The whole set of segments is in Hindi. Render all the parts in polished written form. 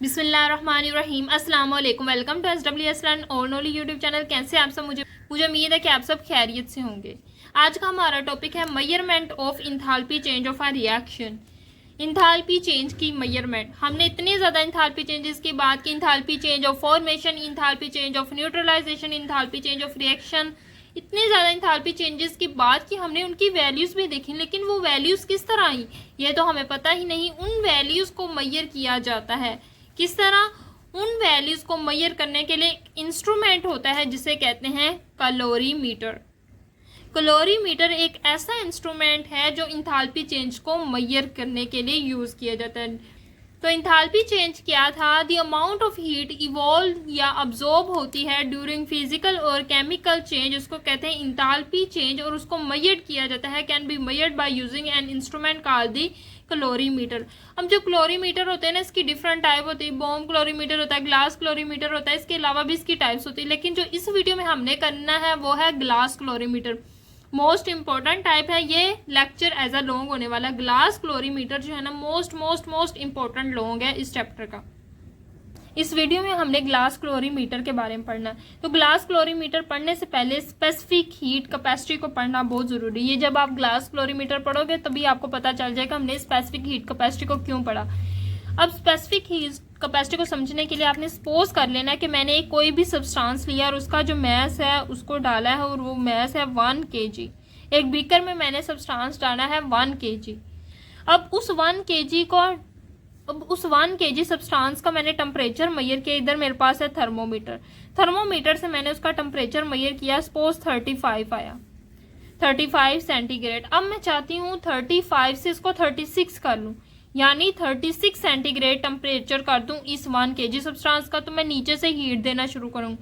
बिस्मिल्लाहिर्रहमानिर्रहीम अस्सलाम वालेकुम। वेलकम टू SWS लर्न और ओनली यूट्यूब चैनल। कैसे आप सब? मुझे उम्मीद है कि आप सब खैरियत से होंगे। आज का हमारा टॉपिक है measurement of enthalpy change of a reaction. Enthalpy change की मेजरमेंट। हमने इतने ज़्यादा इंथाल्पी चेंजेस की बात की, enthalpy change of formation, enthalpy change of neutralization, enthalpy change of reaction, इतने ज़्यादा इंथाल्पी चेंजेस की बात की हमने, उनकी वैल्यूज़ भी देखी, लेकिन वो वैल्यूज़ किस तरह आई ये तो हमें पता ही नहीं। उन वैल्यूज़ को मेजर किया जाता है किस तरह? उन वैल्यूज़ को मेजर करने के लिए एक इंस्ट्रूमेंट होता है जिसे कहते हैं कैलोरीमीटर। कैलोरीमीटर एक ऐसा इंस्ट्रूमेंट है जो इंथाल्पी चेंज को मेजर करने के लिए यूज़ किया जाता है। तो इंथाल्पी चेंज क्या था? The amount of heat evolve या अब्जॉर्ब होती है ड्यूरिंग फिजिकल और केमिकल चेंज, उसको कहते हैं इंथाल्पी चेंज, और उसको मेजर किया जाता है, can be measured by using an instrument called the calorimeter. अब जो कैलोरीमीटर होते हैं ना, इसकी डिफरेंट टाइप होती है। बॉम्ब कैलोरीमीटर होता है, ग्लास कैलोरीमीटर होता है, इसके अलावा भी इसकी टाइप्स होती है, लेकिन जो इस वीडियो में हमने करना है वो है glass calorimeter. Most important type है ये, लेक्चर एज अ लॉन्ग होने वाला। ग्लास कैलोरीमीटर जो है ना, मोस्ट इंपॉर्टेंट लॉन्ग है इस चैप्टर का। इस वीडियो में हमने ग्लास कैलोरीमीटर के बारे में पढ़ना है। तो ग्लास कैलोरीमीटर पढ़ने से पहले स्पेसिफिक हीट कैपेसिटी को पढ़ना बहुत जरूरी है। जब आप ग्लास कैलोरीमीटर पढ़ोगे तभी आपको पता चल जाएगा हमने स्पेसिफिक हीट कैपेसिटी को क्यों पढ़ा। अब स्पेसिफिक हीट कैपेसिटी को समझने के लिए आपने सपोज कर लेना है कि मैंने कोई भी सब्सटेंस लिया और उसका जो मैस है उसको डाला है, और वो मैस है 1 kg। एक बीकर में मैंने सब्सटेंस डाला है 1 kg। अब उस 1 kg सब्सटेंस का मैंने टेम्परेचर मेजर किया। इधर मेरे पास है थर्मोमीटर से मैंने उसका टेम्परेचर मेजर किया। सपोज 35 आया, 35 सेंटीग्रेड। अब मैं चाहती हूँ 35 से इसको 36 कर लूँ, यानी 36 सेंटीग्रेड टेम्परेचर कर दूं इस 1 kg सब्सटेंस का। तो मैं नीचे से हीट देना शुरू करूंगी।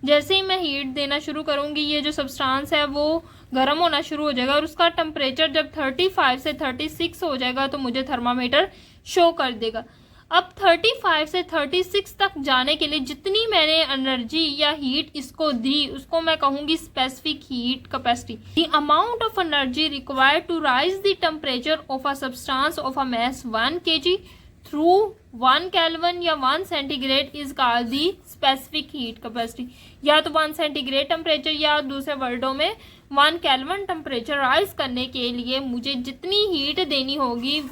जैसे ही मैं हीट देना शुरू करूंगी, ये जो सब्सटेंस है वो गर्म होना शुरू हो जाएगा, और उसका टेम्परेचर जब 35 से 36 हो जाएगा तो मुझे थर्मामीटर शो कर देगा। अब 35 से 36 तक जाने के लिए जितनी मैंने एनर्जी या हीट इसको दी उसको मैं कहूंगी specific heat capacity. The amount of energy required to raise the temperature of a substance of a mass 1 kg through 1 kelvin या 1 centigrade is called the specific heat capacity. या तो 1 सेंटीग्रेड टेम्परेचर, या दूसरे वर्डों में 1 केल्विन टेम्परेचर राइज करने के लिए मुझे जितनी हीट देनी होगी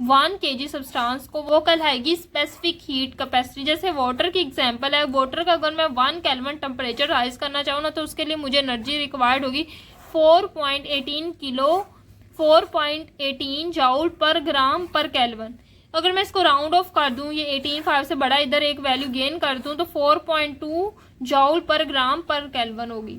1 kg सब्सटेंस को, वो कहलाएगी स्पेसिफिक हीट कैपेसिटी। जैसे वाटर की एग्जांपल है, वाटर का अगर मैं 1 केल्विन टेम्परेचर राइज करना चाहूँ ना, तो उसके लिए मुझे एनर्जी रिक्वायर्ड होगी 4.18 जाउल पर ग्राम पर केल्विन। अगर मैं इसको राउंड ऑफ कर दूं, ये 18.5 से बड़ा इधर एक वैल्यू गेन कर दूं, तो 4.2 जाउल पर ग्राम पर केल्विन होगी।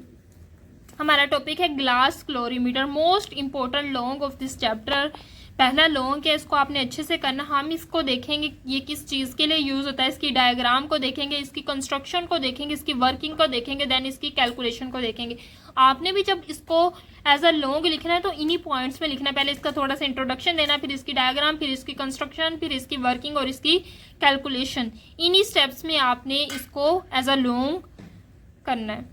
हमारा टॉपिक है glass calorimeter, most important long off this chapter. पहला लॉन्ग है, इसको आपने अच्छे से करना। हम इसको देखेंगे ये किस चीज़ के लिए यूज़ होता है, इसकी डायग्राम को देखेंगे, इसकी कंस्ट्रक्शन को देखेंगे, इसकी वर्किंग को देखेंगे, देन इसकी कैलकुलेशन को देखेंगे। आपने भी जब इसको एज अ लॉन्ग लिखना है तो इन्हीं पॉइंट्स में लिखना है। पहले इसका थोड़ा सा इंट्रोडक्शन देना, फिर इसकी डायग्राम, फिर इसकी कंस्ट्रक्शन, फिर इसकी वर्किंग और इसकी कैलकुलेशन। इन्हीं स्टेप्स में आपने इसको एज अ लॉन्ग करना है।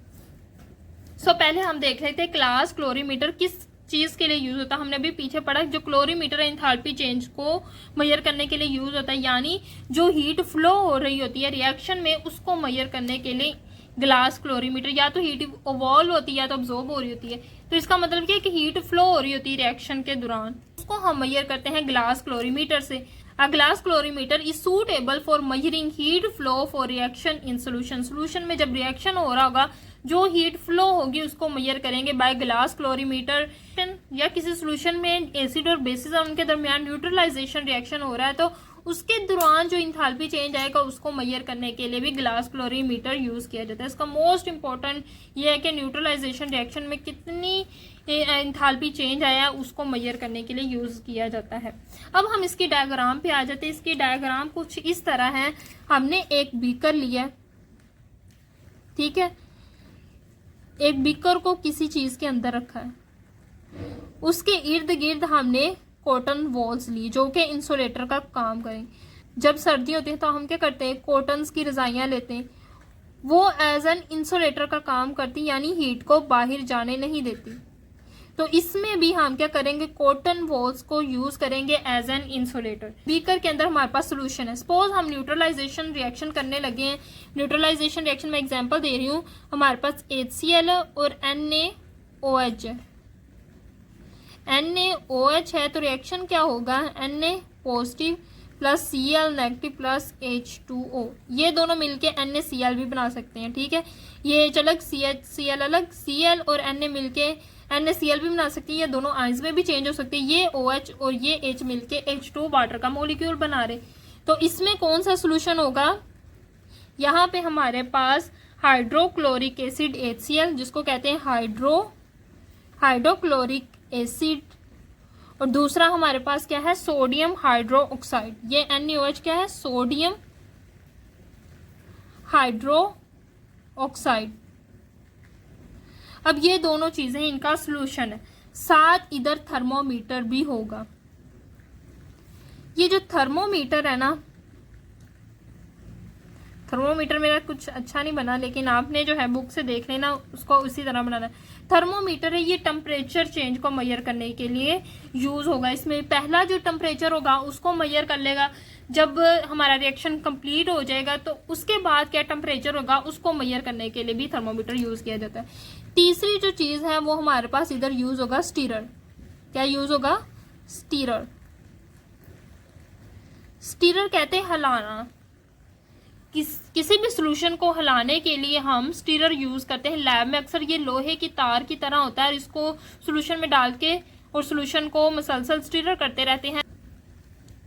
सो पहले हम देख लेते हैं ग्लास कैलोरीमीटर किस चीज़ के लिए यूज़ होता है। हमने अभी पीछे पढ़ा जो कैलोरीमीटर एंथैल्पी चेंज को मेजर करने के लिए यूज़ होता है, यानी जो हीट फ्लो हो रही होती है रिएक्शन में उसको मेजर करने के लिए ग्लास कैलोरीमीटर, या तो हीट इवॉल्व होती है या तो अब्जॉर्ब हो रही होती है। तो इसका मतलब क्या है कि हीट फ्लो हो रही होती है रिएक्शन के दौरान, उसको हम मेजर करते हैं ग्लास कैलोरीमीटर से। A glass calorimeter is suitable for measuring heat flow for reaction in solution. Solution में जब रिएक्शन हो रहा होगा जो हीट फ्लो होगी उसको मेजर करेंगे बाय ग्लास कैलोरीमीटर। या किसी सोल्यूशन में एसिड और बेसिस और उनके दरमियान न्यूट्रलाइजेशन रिएक्शन हो रहा है, तो उसके दौरान जो इंथैल्पी चेंज आएगा उसको मेजर करने के लिए भी ग्लास कैलोरीमीटर यूज़ किया जाता है। इसका मोस्ट इंपॉर्टेंट ये है कि न्यूट्रलाइजेशन रिएक्शन में कितनी इंथैल्पी चेंज आया उसको मेजर करने के लिए यूज़ किया जाता है। अब हम इसकी डायग्राम पे आ जाते हैं। इसकी डायग्राम कुछ इस तरह है। हमने एक बीकर लिया, ठीक है, एक बीकर को किसी चीज़ के अंदर रखा है, उसके इर्द गिर्द हमने कॉटन वॉल्स ली जो कि इंसुलेटर का काम करें। जब सर्दी होती है तो हम क्या करते हैं, कॉटन्स की रजाइयाँ लेते हैं, वो एज एन इंसुलेटर का काम करती, यानी हीट को बाहर जाने नहीं देती। तो इसमें भी हम क्या करेंगे, कॉटन वॉल्स को यूज करेंगे एज एन इंसुलेटर। बीकर के अंदर हमारे पास सोल्यूशन है। सपोज हम न्यूट्रलाइजेशन रिएक्शन करने लगे हैं। न्यूट्रलाइजेशन रिएक्शन में एग्जांपल दे रही हूँ, हमारे पास HCl और NaOH है। NaOH है तो रिएक्शन क्या होगा, Na positive plus Cl negative plus H2O, ये दोनों मिलके NaCl भी बना सकते हैं। ठीक है, ये H अलग Cl अलग, Cl और Na मिलके NaCl भी बना सकती है। ये दोनों आइंस में भी चेंज हो सकती है। ये OH और ये H मिलके H2 वाटर का मॉलिक्यूल बना रहे। तो इसमें कौन सा सोल्यूशन होगा, यहाँ पे हमारे पास हाइड्रोक्लोरिक एसिड HCl, जिसको कहते हैं हाइड्रोक्लोरिक एसिड, और दूसरा हमारे पास क्या है, सोडियम हाइड्रोक्साइड। ये NaOH क्या है, सोडियम हाइड्रोक्साइड। अब ये दोनों चीजें इनका सोल्यूशन है। साथ इधर थर्मोमीटर भी होगा। ये जो थर्मोमीटर है ना, थर्मोमीटर मेरा कुछ अच्छा नहीं बना, लेकिन आपने जो है बुक से देख लेना, उसको उसी तरह बनाना है। थर्मोमीटर है, ये टेम्परेचर चेंज को मेजर करने के लिए यूज होगा। इसमें पहला जो टेम्परेचर होगा उसको मेजर कर लेगा। जब हमारा रिएक्शन कंप्लीट हो जाएगा तो उसके बाद क्या टेम्परेचर होगा उसको मेजर करने के लिए भी थर्मोमीटर यूज किया जाता है। तीसरी जो चीज है वो हमारे पास इधर यूज होगा स्टीरर। क्या यूज होगा, स्टीरर। स्टीरर कहते हैं हिलाना। किसी भी सोल्यूशन को हिलाने के लिए हम स्टीरर यूज करते हैं। लैब में अक्सर ये लोहे की तार की तरह होता है, इसको सोल्यूशन में डाल के और सोल्यूशन को मसलसल स्टीरर करते रहते हैं।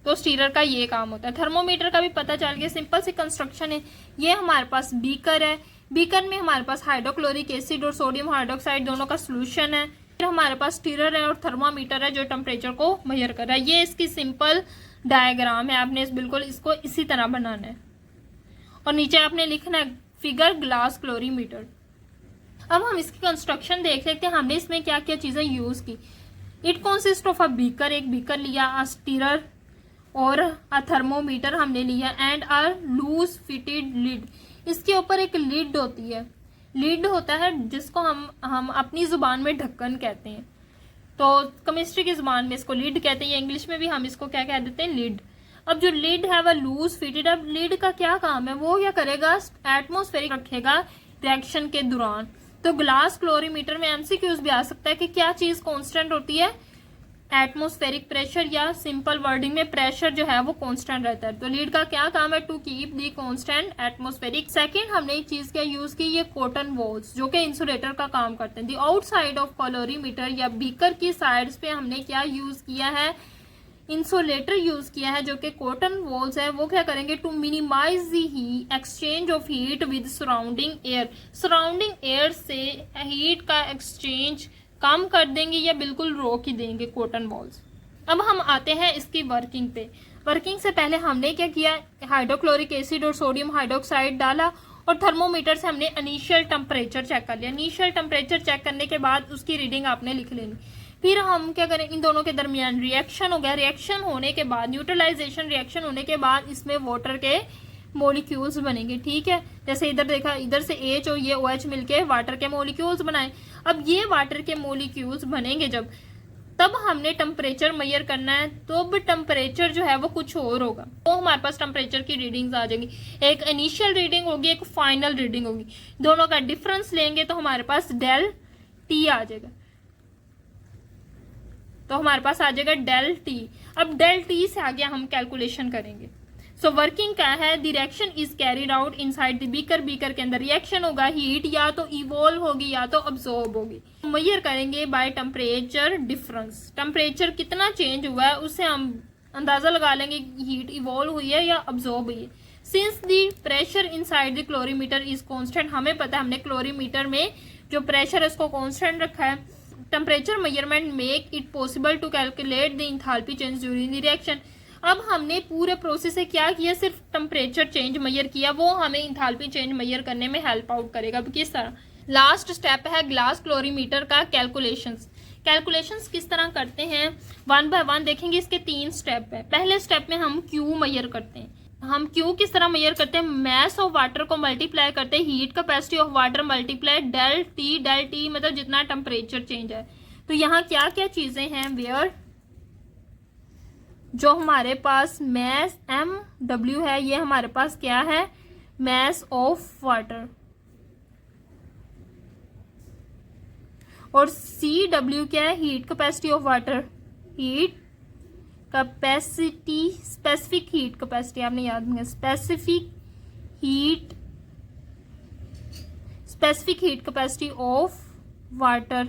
तो स्टीरर का ये काम होता है। थर्मोमीटर का भी पता चल गया, सिंपल सी कंस्ट्रक्शन है। ये हमारे पास बीकर है। बीकर में हमारे पास हाइड्रोक्लोरिक एसिड और सोडियम हाइड्रोक्साइड दोनों का सोल्यूशन है। फिर हमारे पास स्टीरर है और थर्मामीटर है जो टेम्परेचर को मेजर कर रहा है। ये इसकी सिंपल डायग्राम है, आपने बिल्कुल इसको इसी तरह बनाना है और नीचे आपने लिखना है फिगर ग्लास क्लोरीमीटर। अब हम इसकी कंस्ट्रक्शन देख लेते हैं, हमने इसमें क्या क्या चीजें यूज की। It consist of a beaker, एक बीकर लिया, अ स्टीरर और अ थर्मोमीटर हमने लिया, and a loose fitted lid. इसके ऊपर एक लिड होती है, लिड होता है जिसको हम अपनी जुबान में ढक्कन कहते हैं। तो केमिस्ट्री की जुबान में इसको लिड कहते हैं, इंग्लिश में भी हम इसको क्या कह देते हैं, लिड। अब जो लिड है वह लूज फिटेड। अब लिड का क्या काम है, वो क्या करेगा, एटमॉस्फेरिक रखेगा रिएक्शन के दौरान। तो ग्लास क्लोरीमीटर में एमसीक्यूज भी आ सकता है कि क्या चीज कांस्टेंट होती है, एटमॉस्फेरिक प्रेशर, या सिंपल वर्डिंग में प्रेशर जो है वो कांस्टेंट रहता है। तो लीड का क्या काम है, to keep the constant atmospheric. Second हमने एक चीज क्या यूज की, ये कॉटन वॉल्स जो कि इंसुलेटर का काम करते हैं। दी आउटसाइड ऑफ कैलोरीमीटर या बीकर की साइड्स पे हमने क्या यूज किया है, इंसुलेटर यूज किया है जो कि कॉटन वॉल्स है। वो क्या करेंगे, to minimize the exchange of heat with surrounding air. Surrounding air से हीट का एक्सचेंज कम कर देंगे या बिल्कुल रोक ही देंगे कॉटन वॉल्स। अब हम आते हैं इसकी वर्किंग पे। वर्किंग से पहले हमने क्या किया, हाइड्रोक्लोरिक एसिड और सोडियम हाइड्रोक्साइड डाला और थर्मोमीटर से हमने इनिशियल टेम्परेचर चेक कर लिया। इनिशियल टेम्परेचर चेक करने के बाद उसकी रीडिंग आपने लिख लेनी। फिर हम क्या करें, इन दोनों के दरमियान रिएक्शन हो गया। रिएक्शन होने के बाद, न्यूट्रलाइजेशन रिएक्शन होने के बाद इसमें वाटर के मॉलिक्यूल्स बनेंगे। ठीक है, जैसे इधर देखा, इधर से H और ये OH मिलके वाटर के मॉलिक्यूल्स बनाए। अब ये वाटर के मॉलिक्यूल्स बनेंगे जब, तब हमने टेम्परेचर मेजर करना है। तो अब टेम्परेचर जो है वो कुछ और होगा। तो हमारे पास टेम्परेचर की रीडिंग्स आ जाएंगी, एक इनिशियल रीडिंग होगी, एक फाइनल रीडिंग होगी। दोनों का डिफरेंस लेंगे तो हमारे पास डेल टी आ जाएगा। तो हमारे पास आ जाएगा डेल टी। अब डेल टी से आगे हम कैलकुलेशन करेंगे। सो वर्किंग क्या है, the reaction is carried out inside the beaker. Beaker के अंदर रिएक्शन होगा, हीट या तो इवॉल्व होगी या तो अब्सॉर्ब होगी। मेजर करेंगे बाय टेम्परेचर डिफरेंस। टेम्परेचर कितना चेंज हुआ है उससे हम अंदाजा लगा लेंगे हीट इवॉल्व हुई है या अब्सॉर्ब हुई है। Since the pressure inside the calorimeter is constant, हमें पता है हमने क्लोरीमीटर में जो प्रेशर है उसको कांस्टेंट रखा है। Temperature measurement make it possible to calculate the enthalpy change during the reaction. अब हमने पूरे प्रोसेस से क्या किया, सिर्फ टेम्परेचर चेंज मेजर किया, वो हमें एंथैल्पी चेंज मेजर करने में हेल्प आउट करेगा। अब किस तरह, लास्ट स्टेप है ग्लास क्लोरीमीटर का कैलकुलेशंस। कैलकुलेशंस किस तरह करते हैं, वन बाय वन देखेंगे। इसके 3 स्टेप है। पहले स्टेप में हम क्यू मेजर करते हैं। हम क्यू किस तरह मेजर करते हैं, मैस ऑफ वाटर को मल्टीप्लाई करते हैं heat capacity of water multiply del T. Del T मतलब जितना टेम्परेचर चेंज है। तो यहाँ क्या क्या चीजें हैं, वेयर जो हमारे पास मैस MW है, ये हमारे पास क्या है, मैस ऑफ वाटर, और CW क्या है, heat capacity of water, heat capacity, specific heat capacity आपने याद रखना, specific heat capacity of water.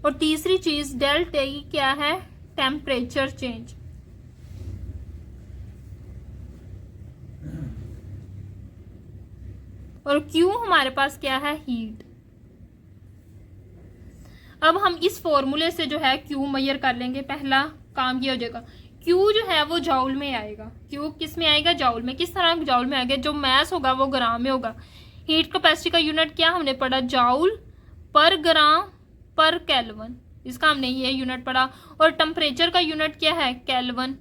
और तीसरी चीज डेल टी क्या है, टेम्परेचर चेंज। और Q हमारे पास क्या है, हीट। अब हम इस फॉर्मूले से जो है Q मेजर कर लेंगे, पहला काम ये हो जाएगा। Q जो है वो जाउल में आएगा, Q किस में आएगा, जाउल में। किस तरह जाउल में आएगा, जो मैस होगा वो ग्राम में होगा। हीट कैपेसिटी का यूनिट क्या हमने पढ़ा, जाउल पर ग्राम पर केल्विन, इसका हमने ये यूनिट पढ़ा। और टेम्परेचर का यूनिट क्या है, केल्विन।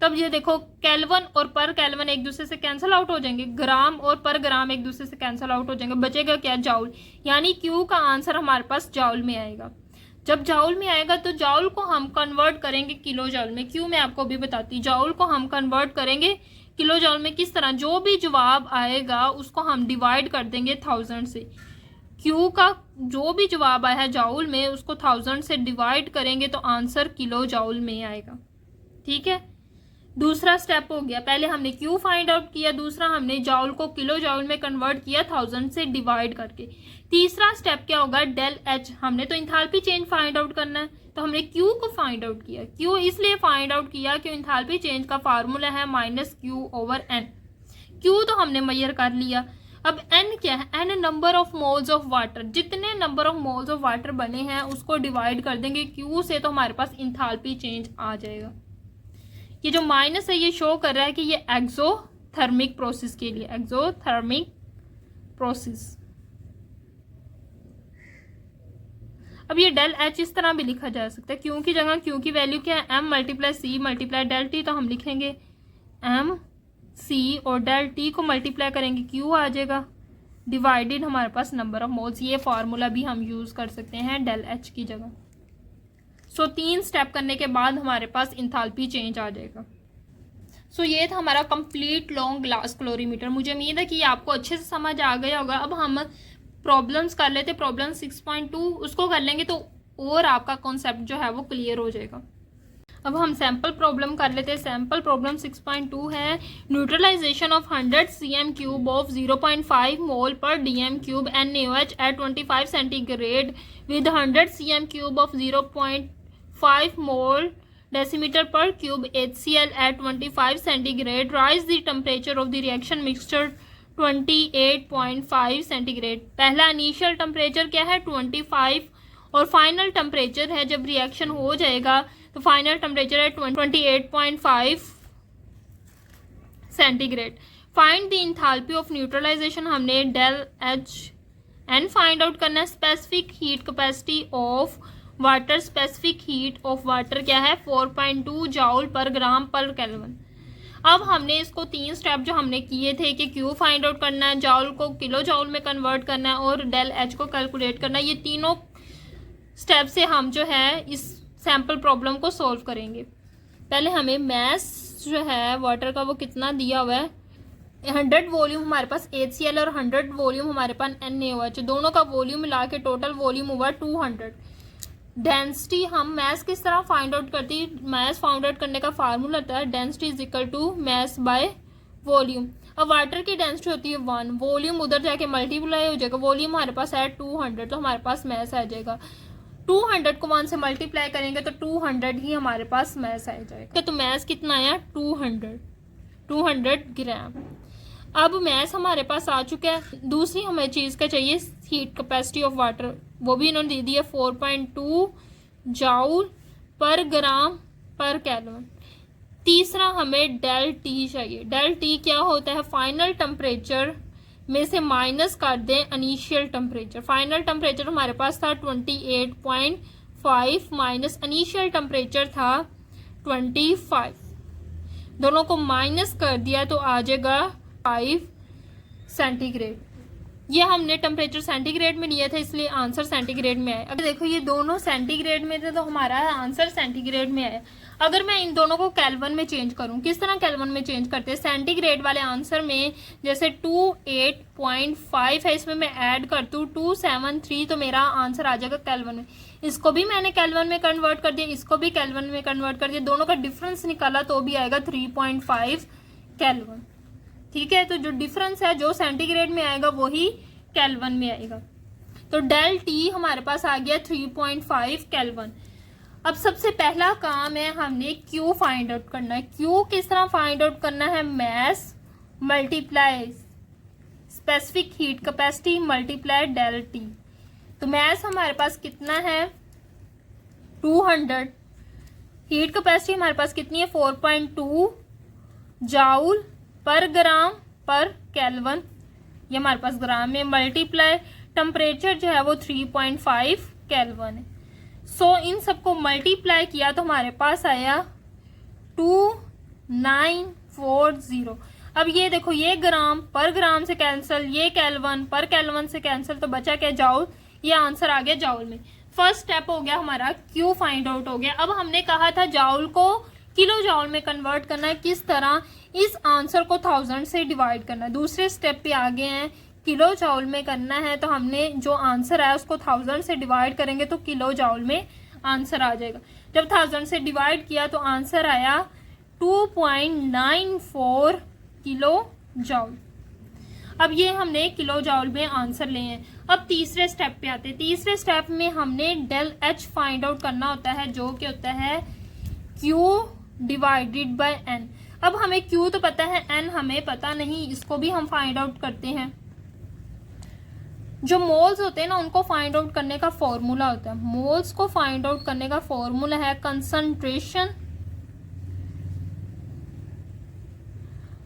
तब ये देखो केल्विन और पर केल्विन एक दूसरे से कैंसिल आउट हो जाएंगे, ग्राम और पर ग्राम एक दूसरे से कैंसिल आउट हो जाएंगे, बचेगा क्या, जाउल। यानी Q का आंसर हमारे पास जाउल में आएगा। जब जाउल में आएगा तो जाउल को हम कन्वर्ट करेंगे किलो जाउल में। Q मैं आपको अभी बताती, जाउल को हम कन्वर्ट करेंगे किलो जाउल में। किस तरह, जो भी जवाब आएगा उसको हम डिवाइड कर देंगे 1000 से। Q का जो भी जवाब आया है जाउल में उसको 1000 से डिवाइड करेंगे तो आंसर किलो जाउल में आएगा। ठीक है, दूसरा स्टेप हो गया। पहले हमने Q फाइंड आउट किया, दूसरा हमने जाउल को किलो जाउल में कन्वर्ट किया 1000 से डिवाइड करके। तीसरा स्टेप क्या होगा, डेल H। हमने तो इंथैल्पी चेंज फाइंड आउट करना है, तो हमने Q को फाइंड आउट किया। Q इसलिए फाइंड आउट किया कि इंथैल्पी चेंज का फार्मूला है -Q/N। Q तो हमने मेजर कर लिया। अब N क्या है, N number of moles of water. जितने number of moles of water बने हैं उसको डिवाइड कर देंगे Q से, तो हमारे पास इंथैल्पी चेंज आ जाएगा। ये जो माइनस है ये शो कर रहा है कि ये एक्सोथर्मिक प्रोसेस के लिए, एक्सोथर्मिक प्रोसेस। अब ये डेल H इस तरह भी लिखा जा सकता है। Q की जगह Q की वैल्यू क्या है, M × C × डेल T, तो हम लिखेंगे M C और डेल T को मल्टीप्लाई करेंगे Q आ जाएगा, डिवाइडेड हमारे पास नंबर ऑफ मोल्स। ये फार्मूला भी हम यूज कर सकते हैं डेल H की जगह। सो 3 स्टेप करने के बाद हमारे पास इंथैल्पी चेंज आ जाएगा। सो ये था हमारा कंप्लीट लॉन्ग ग्लास क्लोरीमीटर। मुझे उम्मीद है कि ये आपको अच्छे से समझ आ गया होगा। अब हम प्रॉब्लम्स कर लेते, प्रॉब्लम 6.2 उसको कर लेंगे तो और आपका कॉन्सेप्ट जो है वो क्लियर हो जाएगा। अब हम सैम्पल प्रॉब्लम कर लेते हैं। सैम्पल प्रॉब्लम 6.2 है, neutralisation of 100 cm³ of 0.5 mole per dm³ NaOH at 25 centigrade with 100 cm³ of 0.5 mole decimetre per cube HCl at 25 centigrade. Rise the temperature of the reaction mixture 28.5 centigrade. पहला इनिशियल टेम्परेचर क्या है 25 और फाइनल टेम्परेचर है जब रिएक्शन हो जाएगा तो फाइनल टेम्परेचर है 28.5 centigrade. Find the enthalpy of neutralisation, हमने del H N find out करना है। Specific heat capacity of water, specific heat of water क्या है 4.2 जाउल पर ग्राम पर केल्विन। अब हमने इसको 3 स्टेप जो हमने किए थे कि Q फाइंड आउट करना है, जाउल को किलो जाउल में कन्वर्ट करना है और डेल H को कैलकुलेट करना है। ये तीनों स्टेप से हम जो है इस सैम्पल प्रॉब्लम को सॉल्व करेंगे। पहले हमें मैस जो है वाटर का वो कितना दिया हुआ है, 100 वॉल्यूम हमारे पास HCl और 100 वॉल्यूम हमारे पास NaOH, दोनों का वॉल्यूम मिला के टोटल वॉल्यूम हुआ 200। डेंसिटी हम मैस किस तरह फाइंड आउट करती है, मैस फाइंड आउट करने का फार्मूला होता है density is equal to mass by volume. अब वाटर की डेंसिटी होती है 1, वॉल्यूम उधर जाके मल्टीप्लाई हो जाएगा, वॉल्यूम हमारे पास है 200 तो हमारे पास मैस आ जाएगा। 200 को 1 से मल्टीप्लाई करेंगे तो 200 ही हमारे पास मैस आ जाएगा। तो मैस कितना आया 200 ग्राम। अब मैस हमारे पास आ चुका है। दूसरी हमें चीज़ का चाहिए हीट कैपेसिटी ऑफ वाटर, वो भी इन्होंने दे दी है 4.2 जाउल पर ग्राम पर केल्विन। तीसरा हमें डेल टी चाहिए। डेल टी क्या होता है, फाइनल टेम्परेचर में से माइनस कर दें इनिशियल टेम्परेचर। फाइनल टेम्परेचर हमारे पास था 28.5 माइनस इनिशियल टेम्परेचर था 25, दोनों को माइनस कर दिया तो आ जाएगा 5 सेंटीग्रेड। ये हमने टेम्परेचर सेंटीग्रेड में लिया था, इसलिए आंसर सेंटीग्रेड में आया। अगर देखो ये दोनों सेंटीग्रेड में थे तो हमारा आंसर सेंटीग्रेड में आया। अगर मैं इन दोनों को केल्विन में चेंज करूं, किस तरह केल्विन में चेंज करते हैं, सेंटीग्रेड वाले आंसर में जैसे 28.5 है, इसमें मैं ऐड कर दूं 273 तो मेरा आंसर आ जाएगा केल्विन में। इसको भी मैंने केल्विन में कन्वर्ट कर दिया, इसको भी केल्विन में कन्वर्ट कर दिया, दोनों का डिफरेंस निकाला तो भी आएगा 3.5 केल्विन। ठीक है, तो जो डिफरेंस है जो सेंटीग्रेड में आएगा वही केल्विन में आएगा। तो डेल टी हमारे पास आ गया 3.5 केल्विन। अब सबसे पहला काम है हमने क्यू फाइंड आउट करना है। क्यू किस तरह फाइंड आउट करना है, mass multiply specific heat capacity multiply del T. तो मैस हमारे पास कितना है 200, हीट कैपेसिटी हमारे पास कितनी है 4.2 जाउल पर ग्राम पर केल्विन, ये हमारे पास ग्राम में, मल्टीप्लाई टेम्परेचर जो है वो 3.5 केल्विन है। सो इन सबको मल्टीप्लाई किया तो हमारे पास आया 2940। अब ये देखो ये ग्राम पर ग्राम से कैंसिल, ये केल्विन पर केल्विन से कैंसिल, तो बचा क्या जाउल, ये आंसर आ गया जाउल में। फर्स्ट स्टेप हो गया हमारा, क्यू फाइंड आउट हो गया। अब हमने कहा था जाउल को किलो जाउल में कन्वर्ट करना है, किस तरह, इस आंसर को 1000 से डिवाइड करना है। दूसरे स्टेप पे आ गए हैं, किलो जाउल में करना है, तो हमने जो आंसर आया उसको 1000 से डिवाइड करेंगे तो किलो जाउल में आंसर आ जाएगा। जब 1000 से डिवाइड किया तो आंसर आया 2.94 किलो जाउल। अब ये हमने किलो जाउल में आंसर लिए हैं। अब तीसरे स्टेप पे आते हैं। तीसरे स्टेप में हमने डेल एच फाइंड आउट करना होता है, जो कि होता है क्यू डिवाइडेड बाय एन। अब हमें क्यू तो पता है, एन हमें पता नहीं, इसको भी हम फाइंड आउट करते हैं। जो मोल्स होते हैं ना उनको फाइंड आउट करने का फॉर्मूला होता है, मोल्स को फाइंड आउट करने का फॉर्मूला है कंसंट्रेशन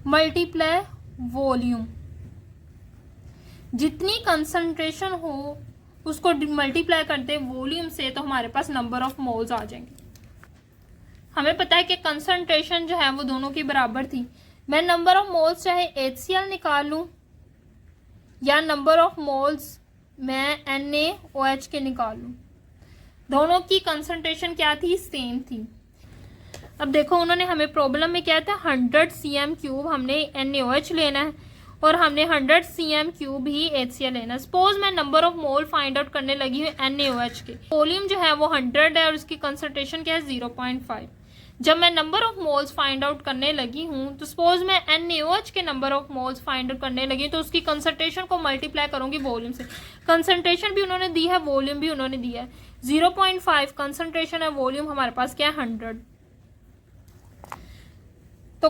मल्टीप्लाई वॉल्यूम। जितनी कंसंट्रेशन हो उसको मल्टीप्लाई करते हैं वॉल्यूम से तो हमारे पास नंबर ऑफ मोल्स आ जाएंगे। हमें पता है कि कंसंट्रेशन जो है वो दोनों की बराबर थी। मैं नंबर ऑफ मोल्स चाहे HCl निकाल लूं या नंबर ऑफ मोल्स मैं NaOH के निकाल लूं, दोनों की कंसंट्रेशन क्या थी, सेम थी। अब देखो उन्होंने हमें प्रॉब्लम में क्या था, 100 cm³ हमने NaOH लेना है और हमने 100 cm³ ही HCl लेना है। सपोज मैं number of mole find out करने लगी हूँ NaOH के, वॉल्यूम जो है वो 100 है और उसकी कंसंट्रेशन क्या है 0.5। जब मैं number of moles find out करने लगी हूँ तो सपोज मैं NaOH के number of moles find out करने लगी तो उसकी कंसंट्रेशन को मल्टीप्लाई करूंगी वॉल्यूम से। कंसंट्रेशन भी उन्होंने दी है, वॉल्यूम भी उन्होंने दिया है। 0.5 कंसंट्रेशन है, वॉल्यूम हमारे पास क्या है 100। तो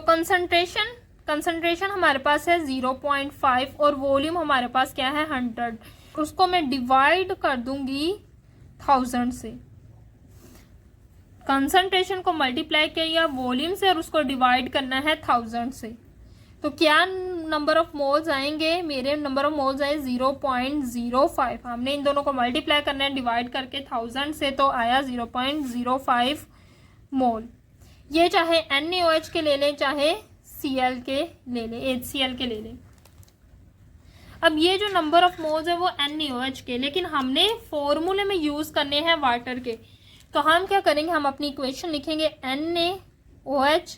कंसंट्रेशन हमारे पास है 0.5 और वॉल्यूम हमारे पास क्या है 100। उसको मैं डिवाइड कर दूंगी 1000 से। कंसंट्रेशन को मल्टीप्लाई किया वॉल्यूम से और उसको डिवाइड करना है 1000 से। तो क्या नंबर ऑफ मोल्स आएंगे, मेरे नंबर ऑफ मोल्स आए 0.05। हमने इन दोनों को मल्टीप्लाई करना है डिवाइड करके 1000 से, तो आया 0.05 मोल। ये चाहे NaOH के ले लें चाहे Cl के ले लें, HCl के ले लें। अब ये जो नंबर ऑफ मोल्स है वो NaOH के, लेकिन हमने फॉर्मूले में यूज करने हैं वाटर के। तो हम क्या करेंगे, हम अपनी इक्वेशन लिखेंगे NaOH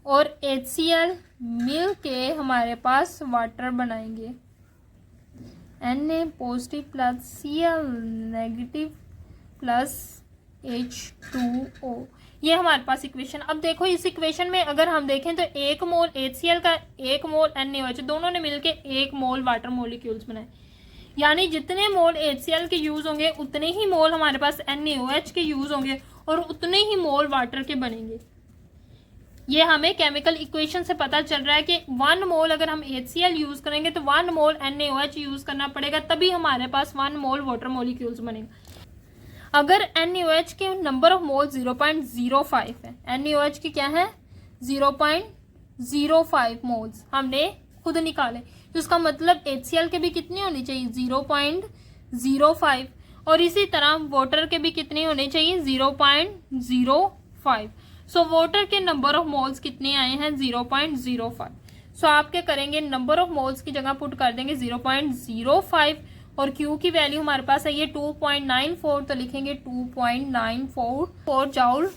और HCl मिल के हमारे पास वाटर बनाएंगे। Na positive plus Cl negative plus H2O, ये हमारे पास इक्वेशन। अब देखो इस इक्वेशन में अगर हम देखें तो 1 मोल HCl का 1 मोल NaOH, दोनों ने मिलके 1 मोल वाटर मॉलिक्यूल्स बनाए। यानी जितने मोल HCl के यूज होंगे उतने ही मोल हमारे पास NaOH के यूज होंगे और उतने ही मोल वाटर के बनेंगे। ये हमें केमिकल इक्वेशन से पता चल रहा है कि 1 मोल अगर हम HCl यूज करेंगे तो 1 मोल NaOH यूज करना पड़ेगा, तभी हमारे पास 1 मोल वाटर मॉलिक्यूल्स बनेगा। अगर NaOH के नंबर ऑफ मोल 0.05 है, NaOH की क्या है 0.05 मोल्स हमने खुद निकाले, तो इसका मतलब HCl के भी कितनी होनी चाहिए 0.05 और इसी तरह वाटर के भी कितने होने चाहिए 0.05। सो वाटर के नंबर ऑफ मोल्स कितने आए हैं 0.05। सो आप क्या करेंगे, नंबर ऑफ मोल्स की जगह पुट कर देंगे 0.05 और Q की वैल्यू हमारे पास है ये 2.94, तो लिखेंगे 2.94 joule,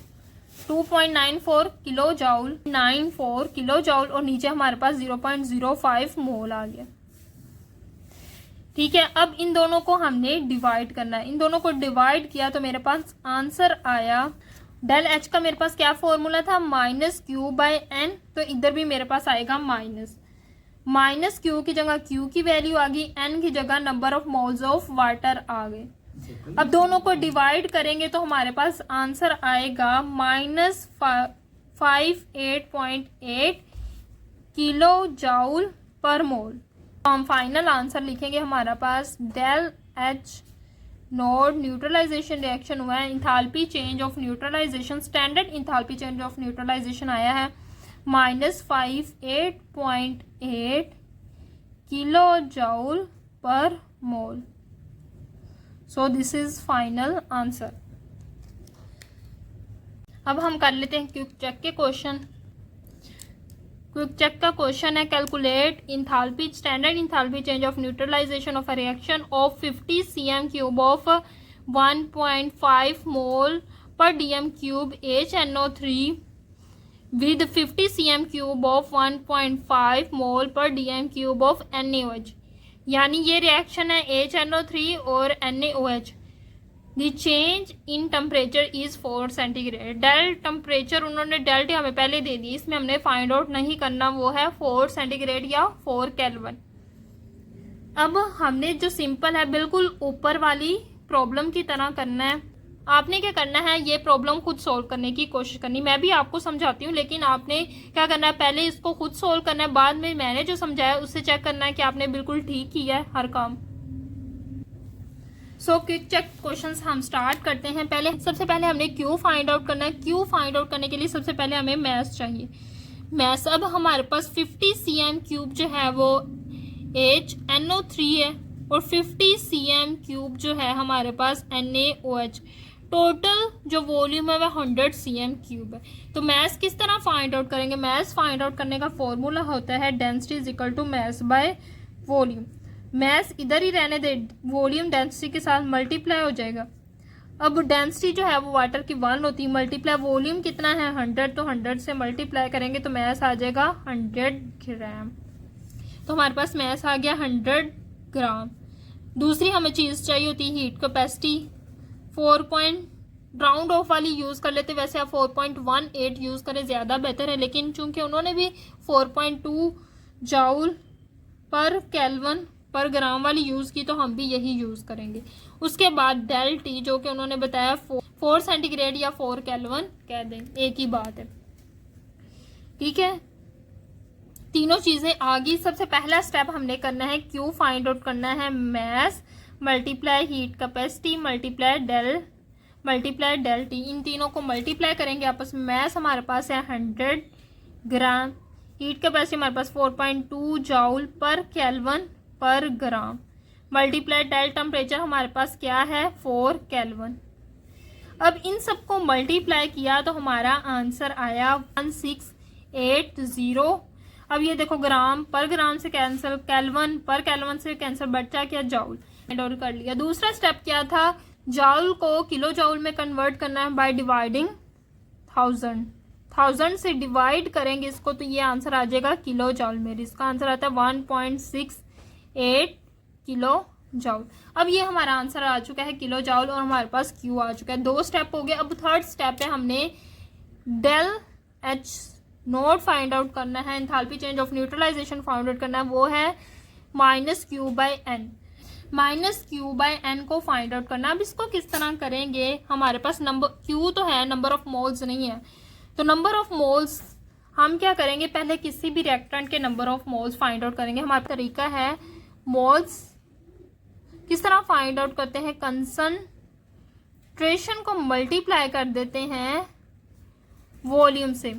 2.94 kilo joule, 94 kilo joule और नीचे हमारे पास 0.05 मोल आ गया। ठीक है, अब इन दोनों को हमने डिवाइड करना है। इन दोनों को डिवाइड किया तो मेरे पास आंसर आया, डेल एच का मेरे पास क्या फॉर्मूला था, -Q/N, तो इधर भी मेरे पास आएगा माइनस Q की जगह Q की वैल्यू आ गई, N की जगह number of moles of water आ गए। अब दोनों को डिवाइड करेंगे तो हमारे पास आंसर आएगा -58.8 किलो जाउल पर मोल। तो हम फाइनल आंसर लिखेंगे हमारा पास del H nought neutralisation reaction हुआ है, enthalpy change of neutralisation, standard enthalpy change of neutralisation आया है -58.8 kilo joule per mole. So this is final answer. अब हम कर लेते हैं क्विक चेक के क्वेश्चन। क्विक चेक का क्वेश्चन है, calculate enthalpy, standard enthalpy change of neutralisation of a reaction of 50 cm³ of 1.5 mole per dm³ HNO3 with 50 cm³ of 1.5 mole per dm³ of NaOH। यानी ये रिएक्शन है HNO3 और NaOH। The change in temperature is 4 centigrade. Del temperature उन्होंने डेल्टी हमें पहले दे दी, इसमें हमने फाइंड आउट नहीं करना, वो है 4 सेंटीग्रेड या 4 केल्विन। अब हमने जो सिंपल है बिल्कुल ऊपर वाली प्रॉब्लम की तरह करना है। आपने क्या करना है, ये प्रॉब्लम खुद सोल्व करने की कोशिश करनी। मैं भी आपको समझाती हूँ, लेकिन आपने क्या करना है, पहले इसको खुद सोल्व करना है, बाद में मैंने जो समझाया उससे चेक करना है कि आपने बिल्कुल ठीक किया है हर काम। सो क्विक चेक क्वेश्चंस हम स्टार्ट करते हैं। सबसे पहले हमने क्यू फाइंड आउट करना है। क्यू फाइंड आउट करने के लिए सबसे पहले हमें मैस चाहिए। मैस, अब हमारे पास 50 cm³ जो है वो HNO3 है और 50 cm³ जो है हमारे पास NaOH। टोटल जो वॉल्यूम है वह 100 cm³ है। तो मैस किस तरह फाइंड आउट करेंगे, मैस फाइंड आउट करने का फॉर्मूला होता है density is equal to mass by volume. Mass इधर ही रहने दे, वॉल्यूम डेंसिटी के साथ मल्टीप्लाई हो जाएगा। अब डेंसिटी जो है वो वाटर की 1 होती है, मल्टीप्लाई वॉल्यूम कितना है 100, तो 100 से मल्टीप्लाई करेंगे तो मैस आ जाएगा 100 ग्राम। तो हमारे पास मैस आ गया 100 ग्राम। दूसरी हमें चीज़ चाहिए होती है हीट कैपेसिटी। 4 राउंड ऑफ वाली यूज़ कर लेते, वैसे आप 4.18 यूज़ करें ज़्यादा बेहतर है, लेकिन चूंकि उन्होंने भी 4.2 जाउल पर केल्विन पर ग्राम वाली यूज़ की तो हम भी यही यूज़ करेंगे। उसके बाद डेल टी जो कि उन्होंने बताया 4 सेंटीग्रेड या 4 केल्विन कह दें, एक ही बात है। ठीक है, तीनों चीज़ें आ गई। सबसे पहला स्टेप हमने करना है क्यू फाइंड आउट करना है, mass multiply heat capacity multiply del T. इन तीनों को मल्टीप्लाई करेंगे आपस में। मैस हमारे पास है 100 ग्राम, हीट कैपेसिटी हमारे पास 4.2 जाउल पर केल्विन पर ग्राम, मल्टीप्लाई डेल टेम्परेचर हमारे पास क्या है 4 केल्विन। अब इन सबको मल्टीप्लाई किया तो हमारा आंसर आया 1680। अब ये देखो ग्राम पर ग्राम से कैंसिल, केल्विन पर केल्विन से कैंसिल, बचा क्या जाउल, और कर लिया। दूसरा स्टेप क्या था, जाउल को किलो जाउल में कन्वर्ट करना है बाय डिवाइडिंग 1000 से डिवाइड करेंगे इसको तो ये आंसर आ जाएगा किलो जाउल में। इसका आंसर आता है 1.68 किलो जाउल। अब ये हमारा आंसर आ चुका है किलो जाउल और हमारे पास क्यू आ चुका है। 2 स्टेप हो गए। अब थर्ड स्टेप है हमने del H nought find out करना है, enthalpy change of neutralization find out करना है, वो है -Q/N। -Q/N को फाइंड आउट करना। अब इसको किस तरह करेंगे, हमारे पास नंबर Q तो है, नंबर ऑफ मोल्स नहीं है, तो नंबर ऑफ मोल्स हम क्या करेंगे, पहले किसी भी रिएक्टेंट के number of moles find out करेंगे। हमारा तरीका है मोल्स किस तरह फाइंड आउट करते हैं, कंसंट्रेशन को मल्टीप्लाई कर देते हैं वॉल्यूम से।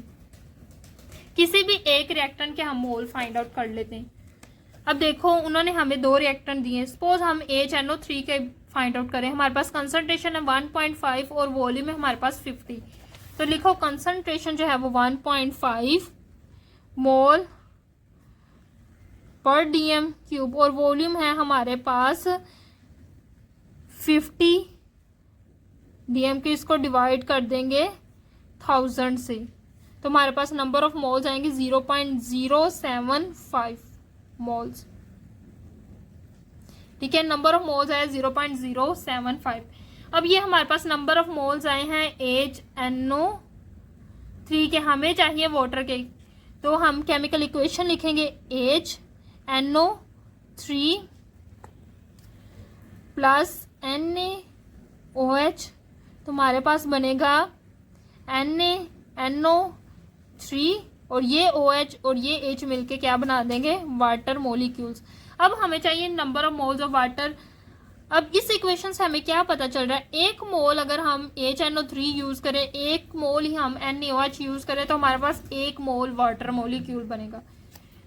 किसी भी एक रिएक्टेंट के हम मोल फाइंड आउट कर लेते हैं। अब देखो उन्होंने हमें 2 रिएक्टेंट दिए, सपोज हम HNO3 के फाइंड आउट करें। हमारे पास कंसंट्रेशन है 1.5 और वॉल्यूम है हमारे पास 50। तो लिखो कंसंट्रेशन जो है वो 1.5 मोल पर डीएम क्यूब, और वॉल्यूम है हमारे पास 50 डीएम क्यूब। इसको डिवाइड कर देंगे 1000 से, तो हमारे पास नंबर ऑफ मोल्स आएंगे 0.075 मोल्स। ठीक है, नंबर ऑफ मोल्स आया 0.075। अब ये हमारे पास नंबर ऑफ मोल्स आए हैं HNO3 के, हमें चाहिए वाटर के, तो हम केमिकल इक्वेशन लिखेंगे HNO3 प्लस NaOH, तो हमारे पास बनेगा NaNO3 और ये OH और ये H मिलके क्या बना देंगे, वाटर मोलिक्यूल्स। अब हमें चाहिए number of moles of water. अब इस इक्वेशन से हमें क्या पता चल रहा है, एक मोल अगर हम HNO3 यूज करें, एक मोल ही हम NaOH यूज करें, तो हमारे पास एक मोल वाटर मोलिक्यूल बनेगा।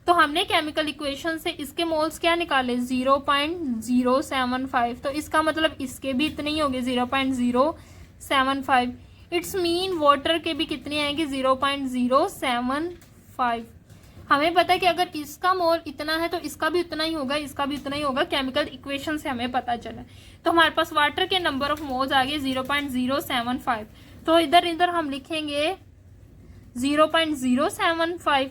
तो हमने केमिकल इक्वेशन से इसके मोल्स क्या निकाले, 0.075, तो इसका मतलब इसके भी इतने ही होंगे 0.075। इट्स मीन वाटर के भी कितने आएंगे, 0.075। हमें पता है कि अगर इसका मोल इतना है तो इसका भी उतना ही होगा, इसका भी उतना ही होगा, केमिकल इक्वेशन से हमें पता चला। तो हमारे पास वाटर के नंबर ऑफ मोल्स आ गए 0.075। तो इधर हम लिखेंगे 0.075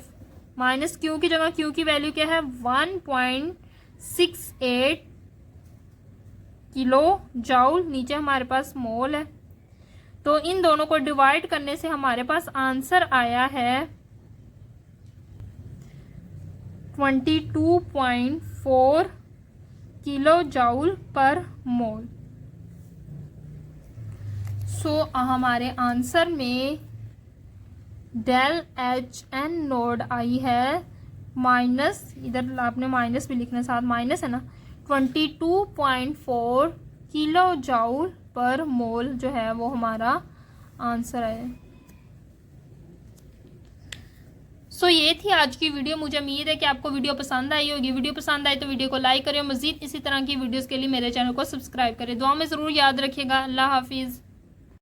माइनस क्यू की जगह क्यू की वैल्यू क्या है 1.68 किलो जाउल, नीचे हमारे पास मोल है। तो इन दोनों को डिवाइड करने से हमारे पास आंसर आया है 22.4 किलो जाउल पर मोल। सो हमारे आंसर में डेल HN नोड आई है माइनस, इधर आपने माइनस भी लिखना, साथ माइनस है ना, 22.4 किलो जाउल पर मोल जो है वो हमारा आंसर है। सो ये थी आज की वीडियो। मुझे उम्मीद है कि आपको वीडियो पसंद आई होगी। वीडियो पसंद आए तो वीडियो को लाइक करें, मजीद इसी तरह की वीडियोस के लिए मेरे चैनल को सब्सक्राइब करें। दुआ में ज़रूर याद रखिएगा। अल्लाह हाफिज़।